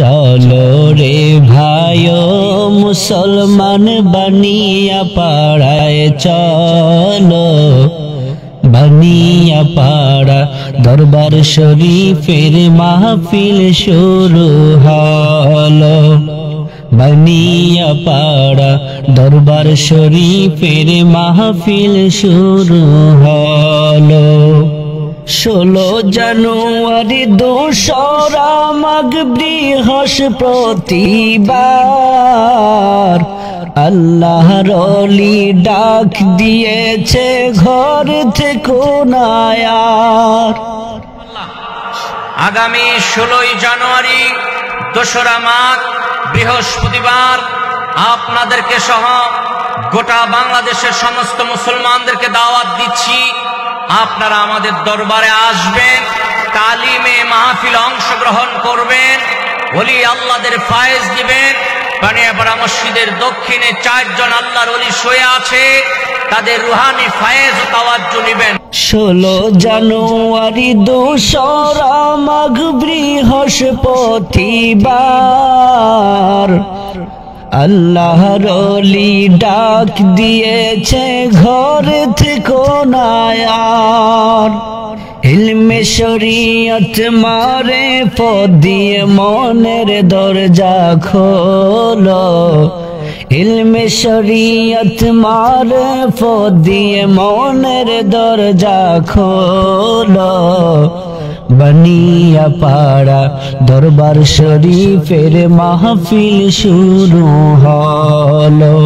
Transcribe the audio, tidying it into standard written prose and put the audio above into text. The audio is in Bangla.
চলো রে ভাইও মুসলমান বানিয়া পাড়ায় চলো, বানিয়া পাড়া দরবার শরীফের মাহফিল শুরু হলো। বানিয়া পাড়া দরবার শরীফের মাহফিল শুরু হলো। 16 জানুয়ারি দোসরা মাঘ বৃহস্পতিবার আল্লাহর ওলি ডাক দিয়েছে ঘর থেকে নায়ার। আগামী 16 জানুয়ারি দোসরা মাঘ বৃহস্পতিবার আপনাদেরকে সহ গোটা বাংলাদেশের সমস্ত মুসলমানদেরকে দাওয়াত দিচ্ছি, আপনারা আমাদের দরবারে আসবেন, তালিমে মাহফিল অংশগ্রহণ করবেন, ওলি আল্লাহদের ফায়েজ দিবেন। বানিয়াপাড়া মসজিদের দক্ষিণে 4 জন আল্লাহর ওলি শুয়ে আছে, তাদের রুহানি ফায়েজ ও তাওয়াজ্জু নেবেন। 16 জানুয়ারি দোসরা মাঘ বৃহস্পতিবার আল্লাহর ওলি ডাক দিয়েছে ঘর থেকে নায়ার। ইলমে শরীয়ত মারিফত দিয়ে মনের দরজা খোলো, ইলমে শরীয়ত মারিফত দিয়ে মনের দরজা খোলো। বানিয়া পাড়া দরবার শরীফের মাহফিল শুরু হলো।